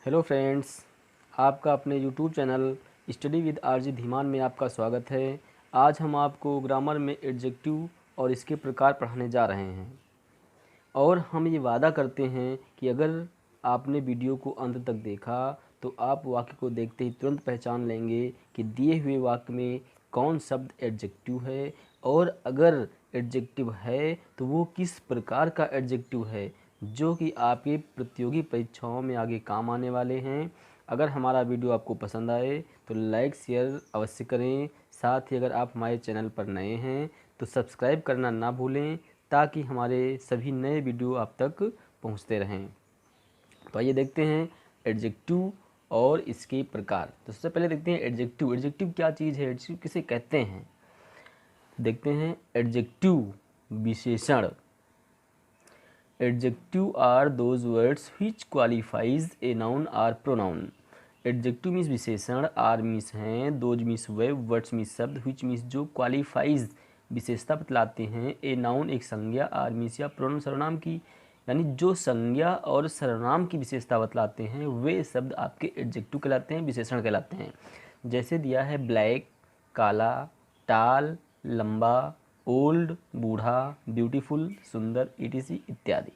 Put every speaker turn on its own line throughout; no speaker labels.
Hello friends, आपका अपने YouTube channel study with RG Dhiman में आपका स्वागत है। आज हम आपको ग्रामर में एडजेक्टिव और इसके प्रकार पढ़ाने जा रहे हैं और हम ये वादा करते हैं कि अगर आपने वीडियो को अंत तक देखा तो आप वाक्य को देखते ही तुरंत पहचान लेंगे कि दिए हुए वाक्य में कौन शब्द एडजेक्टिव है और अगर एडजेक्टिव है तो वो किस प्रकार का एडजेक्टिव है जो कि आपके प्रतियोगी परीक्षाओं में आगे काम आने वाले हैं। अगर हमारा वीडियो आपको पसंद आए तो लाइक शेयर अवश्य करें। साथ ही अगर आप हमारे चैनल पर नए हैं तो सब्सक्राइब करना ना भूलें ताकि हमारे सभी नए वीडियो आप तक पहुंचते रहें। तो आइए देखते हैं एडजेक्टिव और इसके प्रकार। तो सबसे पहले देखते हैं एडजेक्टिव। एडजेक्टिव क्या चीज़ है, एडजेक्टिव किसे कहते हैं, देखते हैं। एडजेक्टिव विशेषण। Adjective are those words which qualifies a noun or pronoun. Adjective means विशेषण, are means हैं, those means way, words means शब्द, which means जो, qualifies विशेषता बतलाते हैं, a noun एक संज्ञा, are means या pronoun सर्वनाम की, यानी जो संज्ञा और सर्वनाम की विशेषता बतलाते हैं वे शब्द आपके एडजेक्टिव कहलाते हैं, विशेषण कहलाते हैं। जैसे दिया है ब्लैक काला, टाल लंबा, ओल्ड बूढ़ा, ब्यूटीफुल सुंदर, ईटीसी इत्यादि।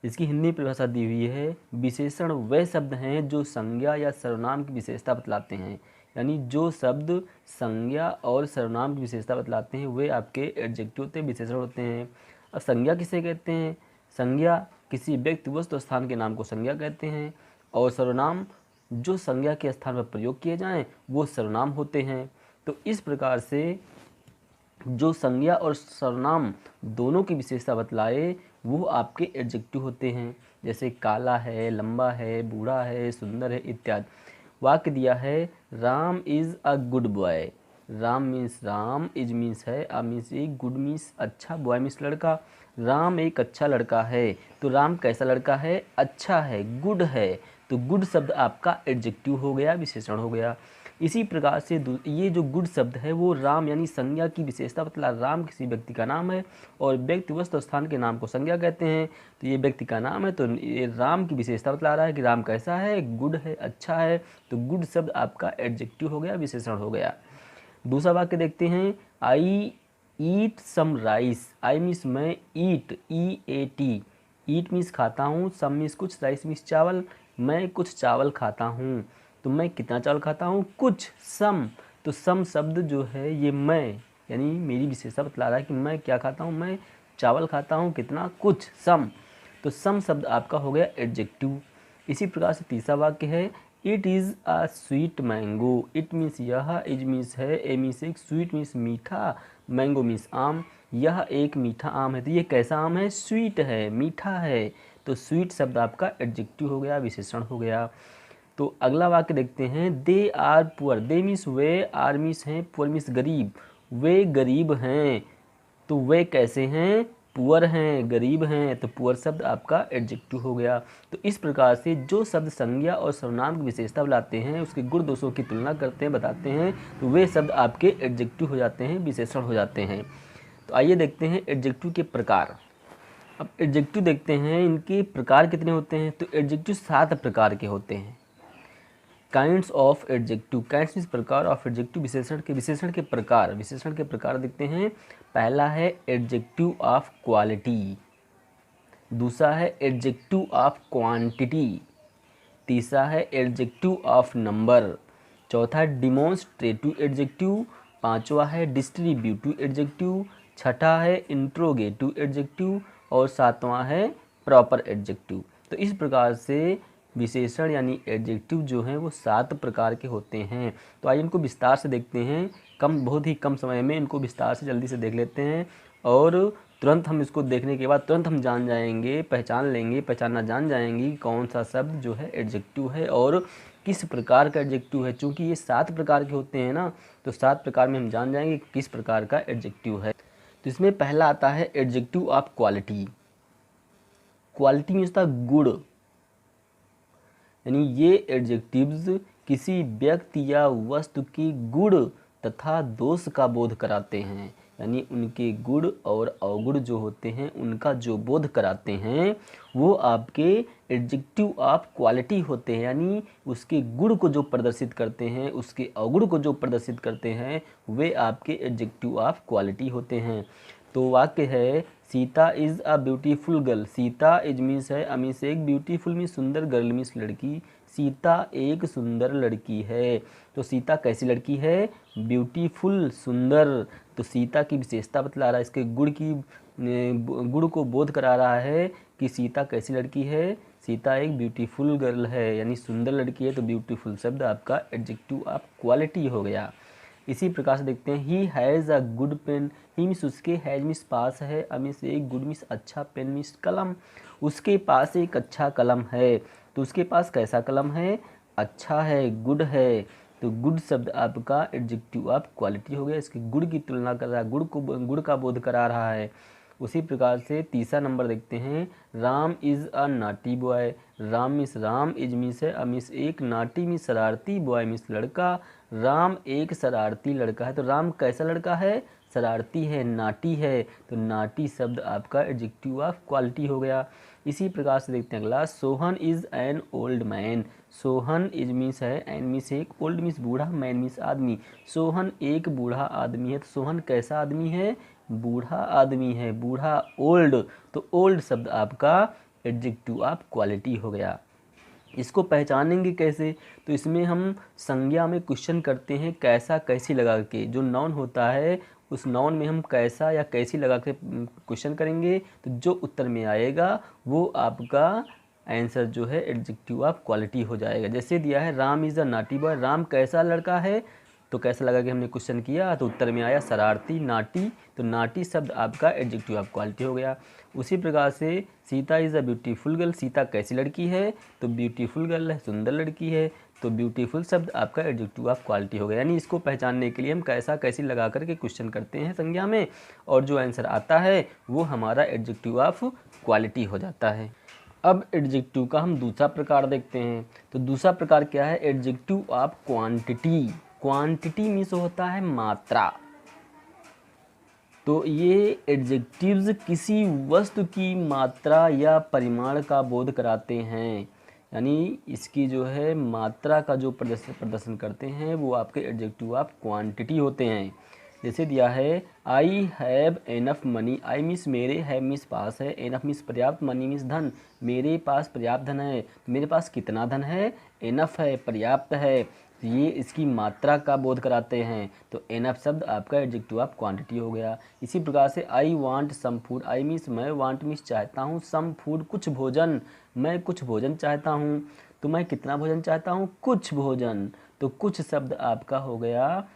इसकी हिंदी परिभाषा दी हुई है। विशेषण वे शब्द हैं जो संज्ञा या सर्वनाम की विशेषता बतलाते हैं, यानी जो शब्द संज्ञा और सर्वनाम की विशेषता बतलाते हैं वे आपके एडजेक्टिव होते हैं, विशेषण होते हैं। अब संज्ञा किसे कहते हैं? संज्ञा किसी व्यक्ति वस्तु स्थान के नाम को संज्ञा कहते हैं और सर्वनाम जो संज्ञा के स्थान पर प्रयोग किए जाएं वो सर्वनाम होते हैं। तो इस प्रकार से जो संज्ञा और सर्वनाम दोनों की विशेषता बतलाए वो आपके एडजेक्टिव होते हैं। जैसे काला है, लंबा है, बूढ़ा है, सुंदर है इत्यादि। वाक्य दिया है Ram is a good boy. Ram means Ram, is means है, अ मीन्स एक, गुड मीन्स अच्छा, बॉय मीन्स लड़का। राम एक अच्छा लड़का है। तो राम कैसा लड़का है? अच्छा है, गुड है। तो गुड शब्द आपका एडजेक्टिव हो गया, विशेषण हो गया। इसी प्रकार से ये जो गुड शब्द है वो राम यानी संज्ञा की विशेषता बतला। राम किसी व्यक्ति का नाम है और व्यक्ति वस्तु स्थान के नाम को संज्ञा कहते हैं। तो ये व्यक्ति का नाम है तो ये राम की विशेषता बतला रहा है कि राम कैसा है, गुड है, अच्छा है। तो गुड शब्द आपका एडजेक्टिव हो गया, विशेषण हो गया। दूसरा वाक्य देखते हैं। आई ईट सम राइस। आई मीन्स मैं, ईट EAT, ईट मीन्स खाता हूँ, सम मीन्स कुछ, राइस मीन्स चावल। मैं कुछ चावल खाता हूँ। तो मैं कितना चावल खाता हूँ? कुछ, सम। तो सम शब्द जो है ये मैं यानी मेरी विशेषता बतला रहा है कि मैं क्या खाता हूँ, मैं चावल खाता हूँ। कितना? कुछ, सम। तो सम शब्द आपका हो गया एडजेक्टिव। इसी प्रकार से तीसरा वाक्य है it is a sweet mango. It means यह, इज मीन्स है, ए मीन्स एक, स्वीट मीन्स मीठा, मैंगो मीन्स आम। यह एक मीठा आम है। तो ये कैसा आम है? स्वीट है, मीठा है। तो स्वीट शब्द आपका एडजेक्टिव हो गया, विशेषण हो गया। तो अगला वाक्य देखते हैं। They are poor. They means वे, आर मीन्स हैं, पुअर मीन्स गरीब। वे गरीब हैं। तो वे कैसे हैं? पुअर हैं, गरीब हैं। तो पुअर शब्द आपका एडजेक्टिव हो गया। तो इस प्रकार से जो शब्द संज्ञा और सर्वनाम की विशेषता बुलाते हैं, उसके गुण दोषों की तुलना करते हैं, बताते हैं, तो वे शब्द आपके एडजेक्टिव हो जाते हैं, विशेषण हो जाते हैं। तो आइए देखते हैं एडजेक्टिव के प्रकार। अब एडजेक्टिव देखते हैं, इनके प्रकार कितने होते हैं। तो एडजेक्टिव 7 प्रकार के होते हैं। Kinds of adjective. Kinds means प्रकार, ऑफ एडजेक्टिव विशेषण के प्रकार। विशेषण के प्रकार देखते हैं। पहला है एडजेक्टिव ऑफ क्वालिटी, दूसरा है एडजेक्टिव ऑफ क्वांटिटी, तीसरा है एडजेक्टिव ऑफ नंबर, चौथा है डिमॉन्स्ट्रेटिव एडजेक्टिव, पांचवा है डिस्ट्रीब्यूटिव एडजेक्टिव, छठा है इंट्रोगेटिव एडजेक्टिव और सातवां है प्रॉपर एडजेक्टिव। तो इस प्रकार से विशेषण यानी एडजेक्टिव जो हैं वो 7 प्रकार के होते हैं। तो आइए इनको विस्तार से देखते हैं। बहुत ही कम समय में इनको विस्तार से जल्दी से देख लेते हैं और तुरंत हम इसको देखने के बाद तुरंत हम जान जाएंगे, पहचान लेंगे, पहचानना जान जाएंगे कि कौन सा शब्द जो है एडजेक्टिव है और किस प्रकार का एडजेक्टिव है। चूँकि ये 7 प्रकार के होते हैं ना, तो 7 प्रकार में हम जान जाएंगे किस प्रकार का एडजेक्टिव है। तो इसमें पहला आता है adjective of quality. Quality means था गुड, यानी ये एडजेक्टिव्स किसी व्यक्ति या वस्तु की गुण तथा दोष का बोध कराते हैं। यानी उनके गुण और अवगुण जो होते हैं उनका जो बोध कराते हैं वो आपके एडजेक्टिव ऑफ क्वालिटी होते हैं, यानी उसके गुण को जो प्रदर्शित करते हैं, उसके अवगुण को जो प्रदर्शित करते हैं वे आपके एडजेक्टिव ऑफ क्वालिटी होते हैं। तो वाक्य है Sita is a beautiful girl. Sita is means है अमीस एक, ब्यूटीफुल मीन्स सुंदर, गर्ल मीन्स लड़की। सीता एक सुंदर लड़की है। तो सीता कैसी लड़की है? ब्यूटीफुल, सुंदर। तो सीता की विशेषता बतला रहा है, इसके गुण को बोध करा रहा है कि सीता कैसी लड़की है। सीता एक ब्यूटीफुल गर्ल है, यानी सुंदर लड़की है। तो ब्यूटीफुल शब्द आपका एडजेक्टिव ऑफ क्वालिटी हो गया। इसी प्रकार से देखते हैं he has a good pen. He means उसके, हैज़ मीन्स पास है, अमीस एक, गुड मीन्स अच्छा, पेन मीन्स कलम। उसके पास एक अच्छा कलम है। तो उसके पास कैसा कलम है? अच्छा है, गुड है। तो गुड शब्द आपका एडजेक्टिव ऑफ क्वालिटी हो गया। इसके गुण की तुलना कर रहा है, गुण का बोध करा रहा है। उसी प्रकार से तीसरा नंबर देखते हैं Ram is a naughty boy. Ram means, Ram is means है अमिस एक, नाटी मिस शरारती, बॉय मिस लड़का। राम एक शरारती लड़का है। तो राम कैसा लड़का है? शरारती है, नाटी है। तो नाटी शब्द आपका एडजेक्टिव ऑफ क्वालिटी हो गया। इसी प्रकार से देखते हैं अगला Sohan is an old man. Sohan is means है एन मीन्स एक, ओल्ड मीन्स बूढ़ा, मैन मीन्स आदमी। सोहन एक बूढ़ा आदमी है। तो सोहन कैसा आदमी है? बूढ़ा आदमी है, बूढ़ा, ओल्ड। तो ओल्ड शब्द आपका एडजेक्टिव ऑफ क्वालिटी हो गया। इसको पहचानेंगे कैसे? तो इसमें हम संज्ञा में क्वेश्चन करते हैं कैसा कैसी लगा के। जो नाउन होता है उस नाउन में हम कैसा या कैसी लगा के क्वेश्चन करेंगे, तो जो उत्तर में आएगा वो आपका आंसर जो है एडजेक्टिव ऑफ क्वालिटी हो जाएगा। जैसे दिया है Ram is a naughty boy. Ram कैसा लड़का है? तो कैसा लगा कि हमने क्वेश्चन किया तो उत्तर में आया शरारती, नाटी। तो नाटी शब्द आपका एडजेक्टिव ऑफ क्वालिटी हो गया। उसी प्रकार से Sita is a beautiful girl. Sita कैसी लड़की है? तो ब्यूटीफुल गर्ल है, सुंदर लड़की है। तो ब्यूटीफुल शब्द आपका एडजेक्टिव ऑफ क्वालिटी हो गया। यानी इसको पहचानने के लिए हम कैसा कैसी लगा करके क्वेश्चन करते हैं संज्ञा में, और जो आंसर आता है वो हमारा एडजेक्टिव ऑफ क्वालिटी हो जाता है। अब एडजेक्टिव का हम दूसरा प्रकार देखते हैं। तो दूसरा प्रकार क्या है? Adjective of quantity. Quantity means होता है मात्रा। तो ये एडजेक्टिव्स किसी वस्तु की मात्रा या परिमाण का बोध कराते हैं, यानी इसकी जो है मात्रा का जो प्रदर्शन करते हैं वो आपके एडजेक्टिव ऑफ क्वांटिटी होते हैं। जैसे दिया है I have enough money. I means मेरे, हैव मीन्स पास है, एनफ मीन्स पर्याप्त, मनी मीन्स धन। मेरे पास पर्याप्त धन है। मेरे पास कितना धन है? एनफ है, पर्याप्त है। तो ये इसकी मात्रा का बोध कराते हैं। तो एनफ शब्द आपका एडजेक्टिव ऑफ क्वांटिटी हो गया। इसी प्रकार से I want some food. I means मैं, वांट मीन्स चाहता हूँ, सम फूड कुछ भोजन। मैं कुछ भोजन चाहता हूँ। तो मैं कितना भोजन चाहता हूँ? कुछ भोजन। तो कुछ शब्द आपका हो गया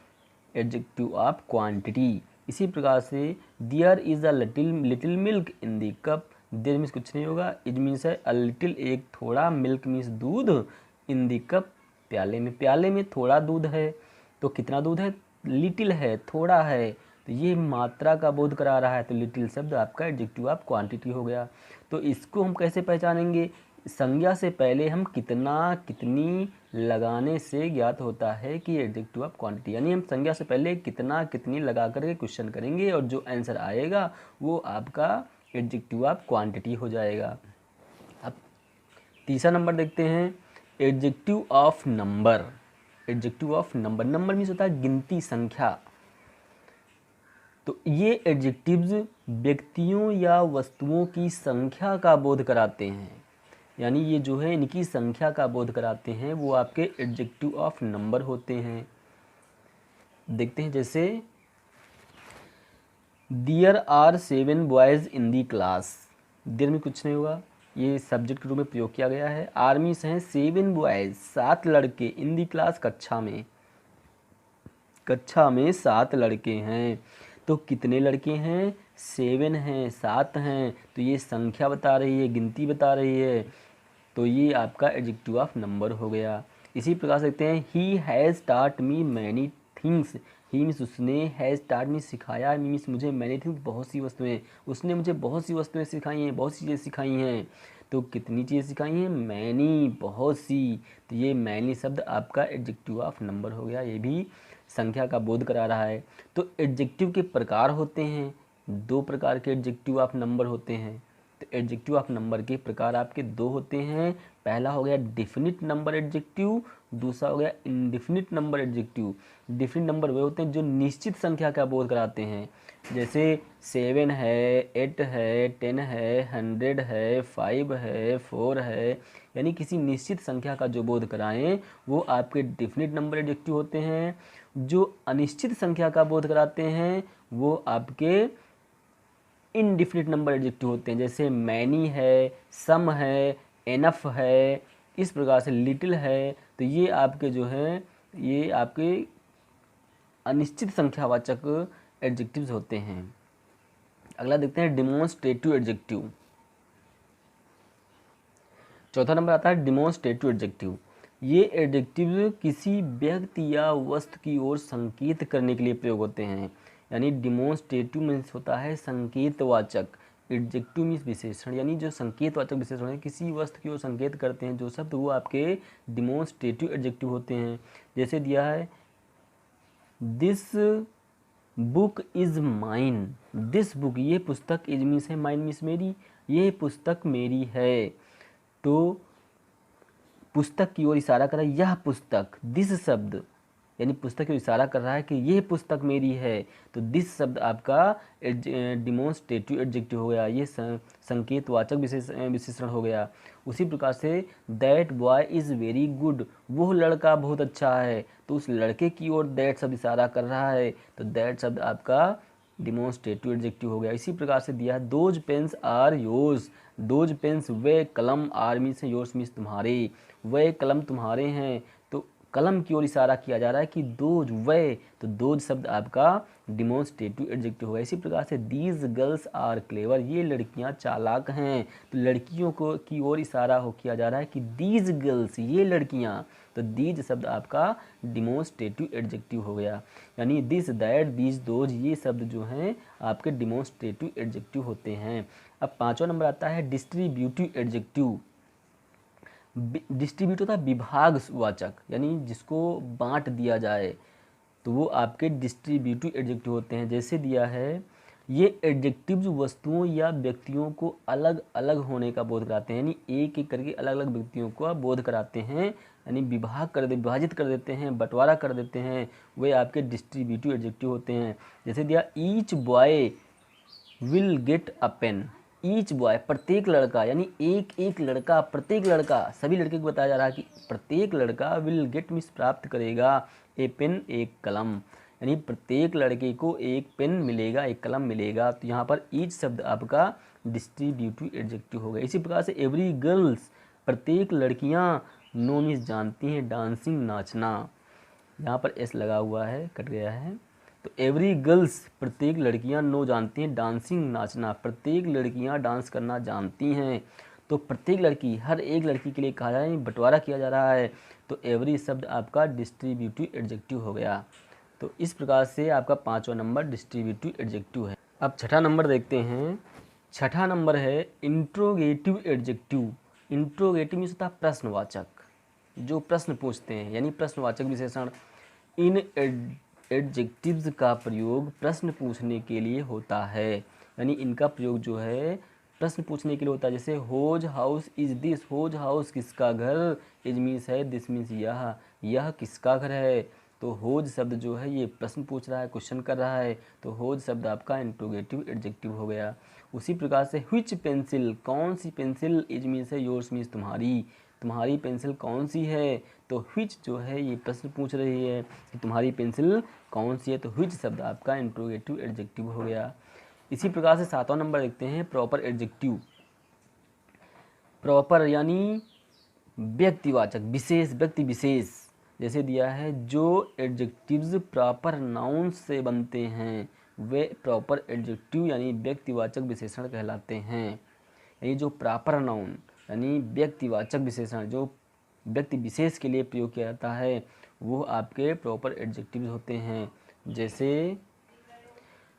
एडजेक्टिव ऑफ क्वांटिटी। इसी प्रकार से there is a little milk in the cup. There means कुछ नहीं होगा, इज मीन्स है अ लिटिल एक थोड़ा, मिल्क मीन्स दूध, इन दी कप प्याले में। प्याले में थोड़ा दूध है। तो कितना दूध है? लिटिल है, थोड़ा है। तो ये मात्रा का बोध करा रहा है। तो लिटिल शब्द आपका एडजेक्टिव ऑफ क्वांटिटी हो गया। तो इसको हम कैसे पहचानेंगे? संज्ञा से पहले हम कितना कितनी लगाने से ज्ञात होता है कि एडजेक्टिव ऑफ क्वांटिटी, यानी हम संज्ञा से पहले कितना कितनी लगा करके क्वेश्चन करेंगे और जो आंसर आएगा वो आपका एडजेक्टिव ऑफ क्वांटिटी हो जाएगा। अब तीसरा नंबर देखते हैं adjective of number. Adjective of number, number means होता है गिनती, संख्या। तो ये एडजेक्टिव्स व्यक्तियों या वस्तुओं की संख्या का बोध कराते हैं, यानी ये जो है इनकी संख्या का बोध कराते हैं, वो आपके एडजेक्टिव ऑफ नंबर होते हैं। देखते हैं जैसे there are 7 boys in the class. There में कुछ नहीं होगा, ये सब्जेक्ट के रूप में प्रयोग किया गया है। आर्मी से हैं 7 बॉयज़, 7 लड़के, इन दी क्लास कक्षा में, कक्षा में 7 लड़के हैं। तो कितने लड़के हैं? 7 हैं, 7 हैं। तो ये संख्या बता रही है, गिनती बता रही है। तो ये आपका एडजेक्टिव ऑफ नंबर हो गया। इसी प्रकार से देखते हैं ही हैज़ टाट मी मैनी थिंग्स। ही मीन्स उसने, हैज़ टाट मी सिखाया, मीन्स मुझे, मैनी थिंग्स बहुत सी वस्तुएं, उसने मुझे बहुत सी वस्तुएं सिखाई हैं, बहुत सी चीज़ें सिखाई हैं। तो कितनी चीज़ें सिखाई हैं? मैनी, बहुत सी। तो ये मैनी शब्द आपका एडजेक्टिव ऑफ नंबर हो गया। ये भी संख्या का बोध करा रहा है। तो एडजेक्टिव के प्रकार होते हैं, 2 प्रकार के एडजेक्टिव ऑफ नंबर होते हैं। तो एडजेक्टिव ऑफ नंबर के प्रकार आपके 2 होते हैं। पहला हो गया डेफिनिट नंबर एडजेक्टिव, दूसरा हो गया indefinite number adjective. Definite number वे होते हैं जो निश्चित संख्या का बोध कराते हैं, जैसे 7 है, 8 है, 10 है, 100 है, 5 है, 4 है, यानी किसी निश्चित संख्या का जो बोध कराएं वो आपके डेफिनिट नंबर एडजेक्टिव होते हैं। जो अनिश्चित संख्या का बोध कराते हैं वो आपके इनडिफिनिट नंबर एडजेक्टिव होते हैं, जैसे मैनी है, सम है, एनफ है, इस प्रकार से लिटिल है। तो ये आपके जो हैं ये आपके अनिश्चित संख्यावाचक एडजेक्टिव्स होते हैं। अगला देखते हैं डिमॉन्स्ट्रेटिव एडजेक्टिव। चौथा नंबर आता है डिमॉन्स्ट्रेटिव एडजेक्टिव। ये एडजेक्टिव किसी व्यक्ति या वस्तु की ओर संकेत करने के लिए प्रयोग होते हैं, यानी डिमॉन्स्ट्रेटिव मीन्स होता है संकेतवाचक, एडजेक्टिव मीन्स विशेषण, यानी जो संकेतवाचक विशेषण है किसी वस्तु की ओर संकेत करते हैं जो शब्द वो आपके डिमॉन्स्ट्रेटिव एडजेक्टिव होते हैं। जैसे दिया है this book is mine, this book ये पुस्तक, इज मीन्स है, माइन मीन्स मेरी, ये पुस्तक मेरी है। तो पुस्तक की ओर इशारा कर रहा है यह पुस्तक, दिस शब्द यानी पुस्तक की ओर इशारा कर रहा है कि यह पुस्तक मेरी है। तो दिस शब्द आपका डिमॉन्स्ट्रेटिव एडजेक्टिव हो गया, ये संकेतवाचक विशेषण हो गया। उसी प्रकार say that boy is very good, वो लड़का बहुत अच्छा है, तो उस लड़के की ओर दैट शब्द इशारा कर रहा है, तो दैट शब्द आपका डिमॉन्स्ट्रेटिव एडजेक्टिव हो गया। इसी प्रकार से दिया है those pens are yours, those pens वे कलम, आर मीन्स योर्स मीन्स तुम्हारे, वे कलम तुम्हारे हैं, तो कलम की ओर इशारा किया जा रहा है कि दोज वे, तो दोज शब्द आपका डिमॉन्स्ट्रेटिव एडजेक्टिव होगा। इसी प्रकार से दीज गर्ल्स आर क्लेवर, ये लड़कियां चालाक हैं, तो लड़कियों को की ओर इशारा हो किया जा रहा है कि दीज गर्ल्स, ये लड़कियां, तो दीज शब्द आपका डिमॉन्स्ट्रेटिव एडजेक्टिव हो गया। यानी दिस दैट दीज दोज ये शब्द जो हैं आपके डिमॉन्स्ट्रेटिव एडजेक्टिव होते हैं। अब पांचवा नंबर आता है डिस्ट्रीब्यूटिव एडजेक्टिव। डिस्ट्रीब्यूट होता है विभागवाचक, यानी जिसको बांट दिया जाए, तो वो आपके डिस्ट्रीब्यूटिव एडजेक्टिव होते हैं। जैसे दिया है ये एडजेक्टिव्स वस्तुओं या व्यक्तियों को अलग अलग होने का बोध कराते हैं, यानी एक एक करके अलग अलग व्यक्तियों को बोध कराते हैं, यानी विभाजित कर देते हैं, बंटवारा कर देते हैं, वे आपके डिस्ट्रीब्यूटिव एडजेक्टिव होते हैं। जैसे दिया each boy will get a pen, each boy प्रत्येक लड़का, यानी एक एक लड़का, प्रत्येक लड़का, सभी लड़के को बताया जा रहा है कि प्रत्येक लड़का विल गेट मीन्स प्राप्त करेगा, ए पेन एक कलम, यानी प्रत्येक लड़के को एक पेन मिलेगा, एक कलम मिलेगा। तो यहाँ पर ईच शब्द आपका डिस्ट्रीब्यूटिव एडजेक्टिव हो गया। इसी प्रकार से एवरी गर्ल्स, प्रत्येक लड़कियाँ, नो मीन्स जानती हैं, डांसिंग नाचना, यहाँ पर एस लगा हुआ है, कट गया है, तो एवरी गर्ल्स प्रत्येक लड़कियां, नो जानती हैं, डांसिंग नाचना, प्रत्येक लड़कियां डांस करना जानती हैं। तो प्रत्येक लड़की, हर एक लड़की के लिए कहा जा रहा है, बंटवारा किया जा रहा है, तो एवरी शब्द आपका डिस्ट्रीब्यूटिव एडजेक्टिव हो गया। तो इस प्रकार से आपका पांचवा नंबर डिस्ट्रीब्यूटिव एडजेक्टिव है। अब छठा नंबर देखते हैं। छठा नंबर है इंट्रोगेटिव एडजेक्टिव। इंट्रोगेटिव मीन्स होता है प्रश्नवाचक, जो प्रश्न पूछते हैं, यानी प्रश्नवाचक विशेषण। इन एडजेक्टिव्स का प्रयोग प्रश्न पूछने के लिए होता है, यानी इनका प्रयोग जो है प्रश्न पूछने के लिए होता है। जैसे whose house is this, whose house किसका घर, इज मीन्स है, दिस मीन्स यह किसका घर है। तो होज शब्द जो है ये प्रश्न पूछ रहा है, क्वेश्चन कर रहा है, तो होज शब्द आपका इंट्रोगेटिव एडजेक्टिव हो गया। उसी प्रकार से व्हिच पेंसिल, कौन सी पेंसिल, इज मीन्स है, योर्स मीन्स तुम्हारी, तुम्हारी पेंसिल कौन सी है, तो व्हिच जो है ये प्रश्न पूछ रही है कि तुम्हारी पेंसिल कौन सी है, तो व्हिच शब्द आपका इंट्रोगेटिव एडजेक्टिव हो गया। इसी प्रकार से सातवां नंबर देखते हैं प्रॉपर एडजेक्टिव। प्रॉपर यानी व्यक्तिवाचक, विशेष, व्यक्ति विशेष। जैसे दिया है जो एडजेक्टिव्स प्रॉपर नाउन से बनते हैं वे प्रॉपर एडजेक्टिव यानी व्यक्तिवाचक विशेषण कहलाते हैं। यानी जो प्रॉपर नाउन यानी व्यक्तिवाचक विशेषण जो व्यक्ति विशेष के लिए प्रयोग किया जाता है वो आपके प्रॉपर एडजेक्टिव्स होते हैं। जैसे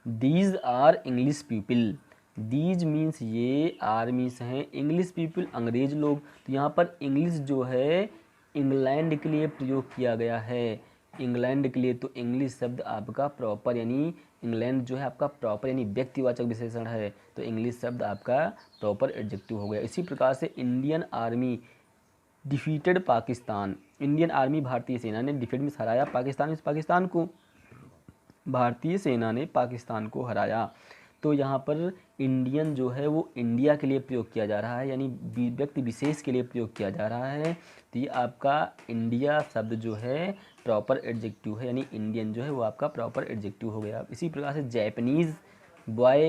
these are English people, these means ये, आर मीन्स हैं इंग्लिश पीपल अंग्रेज लोग। तो यहाँ पर इंग्लिश जो है इंग्लैंड के लिए प्रयोग किया गया है, इंग्लैंड के लिए तो इंग्लिश शब्द आपका प्रॉपर यानी इंग्लैंड जो है आपका प्रॉपर यानी व्यक्तिवाचक विशेषण है, तो इंग्लिश शब्द आपका प्रॉपर एडजेक्टिव हो गया। इसी प्रकार से Indian army defeated Pakistan, Indian army भारतीय सेना ने डिफीट में हराया पाकिस्तान को, भारतीय सेना ने पाकिस्तान को हराया। तो यहाँ पर इंडियन जो है वो इंडिया के लिए प्रयोग किया जा रहा है, यानी व्यक्ति विशेष के लिए प्रयोग किया जा रहा है। तो ये आपका इंडिया शब्द जो है प्रॉपर एडजेक्टिव है, यानी इंडियन जो है वो आपका प्रॉपर एडजेक्टिव हो गया। इसी प्रकार से Japanese boy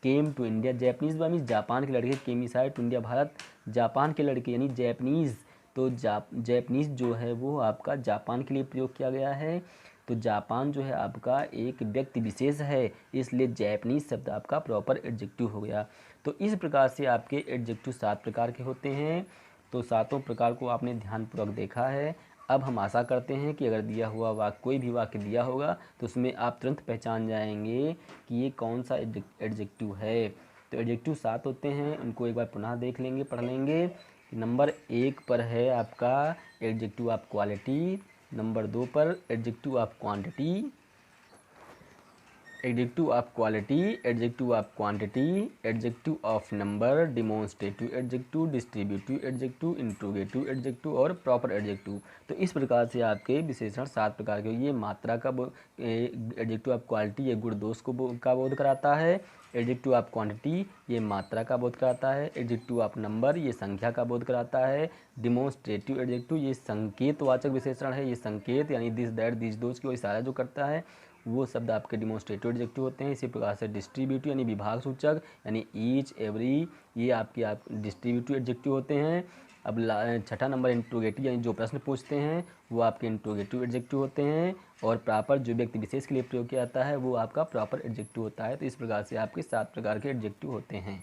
came to India, Japanese boy means Japan के लड़के, केम मिसाइड टू इंडिया भारत, जापान के लड़के यानी जैपनीज़। तो जैपनीज़ जो है वो आपका जापान के लिए प्रयोग किया गया है। तो जापान जो है आपका एक व्यक्ति विशेष है, इसलिए जैपनीज़ शब्द आपका प्रॉपर एडजेक्टिव हो गया। तो इस प्रकार से आपके एडजेक्टिव 7 प्रकार के होते हैं। तो सातों प्रकार को आपने ध्यानपूर्वक देखा है। अब हम आशा करते हैं कि अगर दिया हुआ वाक्य कोई भी वाक्य दिया होगा तो उसमें आप तुरंत पहचान जाएंगे कि ये कौन सा एडजेक्टिव है। तो एडजेक्टिव 7 होते हैं, उनको एक बार पुनः देख लेंगे, पढ़ लेंगे। नंबर 1 पर है आपका एडजेक्टिव ऑफ क्वालिटी, नंबर 2 पर adjective of quantity, adjective of quality, adjective of quantity, adjective of number, demonstrative adjective, distributive adjective, interrogative adjective और प्रॉपर एडजेक्टिव। तो इस प्रकार से आपके विशेषण 7 प्रकार के। ये मात्रा का एडजेक्टिव ऑफ क्वालिटी ये गुण दोष का बोध कराता है, एडजेक्टिव ऑफ क्वांटिटी ये मात्रा का बोध कराता है, एडजेक्टिव ऑफ नंबर ये संख्या का बोध कराता है, डिमॉन्स्ट्रेटिव एडजेक्टिव ये संकेतवाचक विशेषण है, ये संकेत यानी दिस दैट दिस दोज की ओर इशारा जो करता है वो शब्द आपके डिमॉन्स्ट्रेटिव एडजेक्टिव होते हैं। इसी प्रकार से डिस्ट्रीब्यूटिव यानी विभाग सूचक यानी ईच एवरी ये आपके डिस्ट्रीब्यूटिव एडजेक्टिव होते हैं। अब छठा नंबर इंट्रोगेटिव यानी जो प्रश्न पूछते हैं वो आपके इंट्रोगेटिव एडजेक्टिव होते हैं। और प्रॉपर जो व्यक्ति विशेष के लिए प्रयोग किया जाता है वो आपका प्रॉपर एडजेक्टिव होता है। तो इस प्रकार से आपके 7 प्रकार के एडजेक्टिव होते हैं।